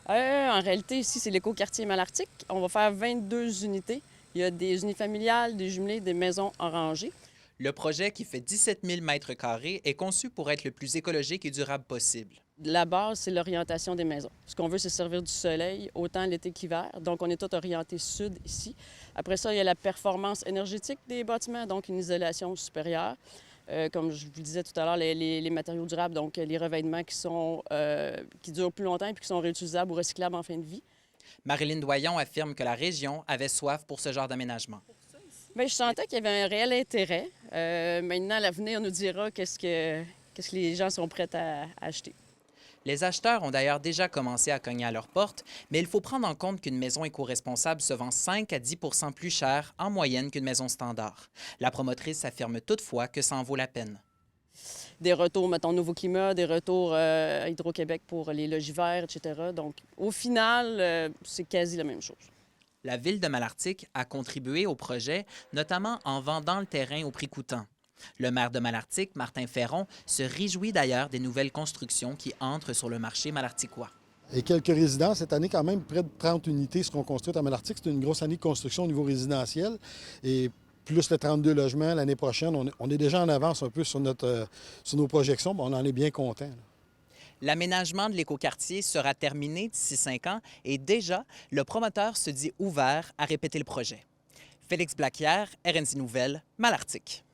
En réalité, ici, c'est l'écoquartier Malartic. On va faire 22 unités. Il y a des unifamiliales, des jumelées, des maisons en rangée. Le projet, qui fait 17 000 mètres carrés, est conçu pour être le plus écologique et durable possible. La base, c'est l'orientation des maisons. Ce qu'on veut, c'est servir du soleil autant l'été qu'hiver. Donc, on est tout orienté sud ici. Après ça, il y a la performance énergétique des bâtiments, donc une isolation supérieure. Comme je vous disais tout à l'heure, les matériaux durables, donc les revêtements qui durent plus longtemps et qui sont réutilisables ou recyclables en fin de vie. Marilyn Doyon affirme que la région avait soif pour ce genre d'aménagement. Bien, je sentais qu'il y avait un réel intérêt. Maintenant, l'avenir nous dira qu'est-ce que les gens sont prêts à acheter. Les acheteurs ont d'ailleurs déjà commencé à cogner à leur porte, mais il faut prendre en compte qu'une maison éco-responsable se vend 5 à 10 plus cher en moyenne qu'une maison standard. La promotrice affirme toutefois que ça en vaut la peine. Des retours, mettons, Nouveau Climat, des retours à Hydro-Québec pour les logis-verts, etc. Donc, au final, c'est quasi la même chose. La ville de Malartic a contribué au projet, notamment en vendant le terrain au prix coûtant. Le maire de Malartic, Martin Ferron, se réjouit d'ailleurs des nouvelles constructions qui entrent sur le marché malarticois. Et quelques résidences. Cette année, quand même, près de 30 unités seront construites à Malartic. C'est une grosse année de construction au niveau résidentiel. Et plus les 32 logements l'année prochaine, on est déjà en avance un peu sur nos projections. On en est bien content. L'aménagement de l'écoquartier sera terminé d'ici 5 ans et déjà, le promoteur se dit ouvert à répéter le projet. Félix Blaquière, RNC Nouvelles, Malartic.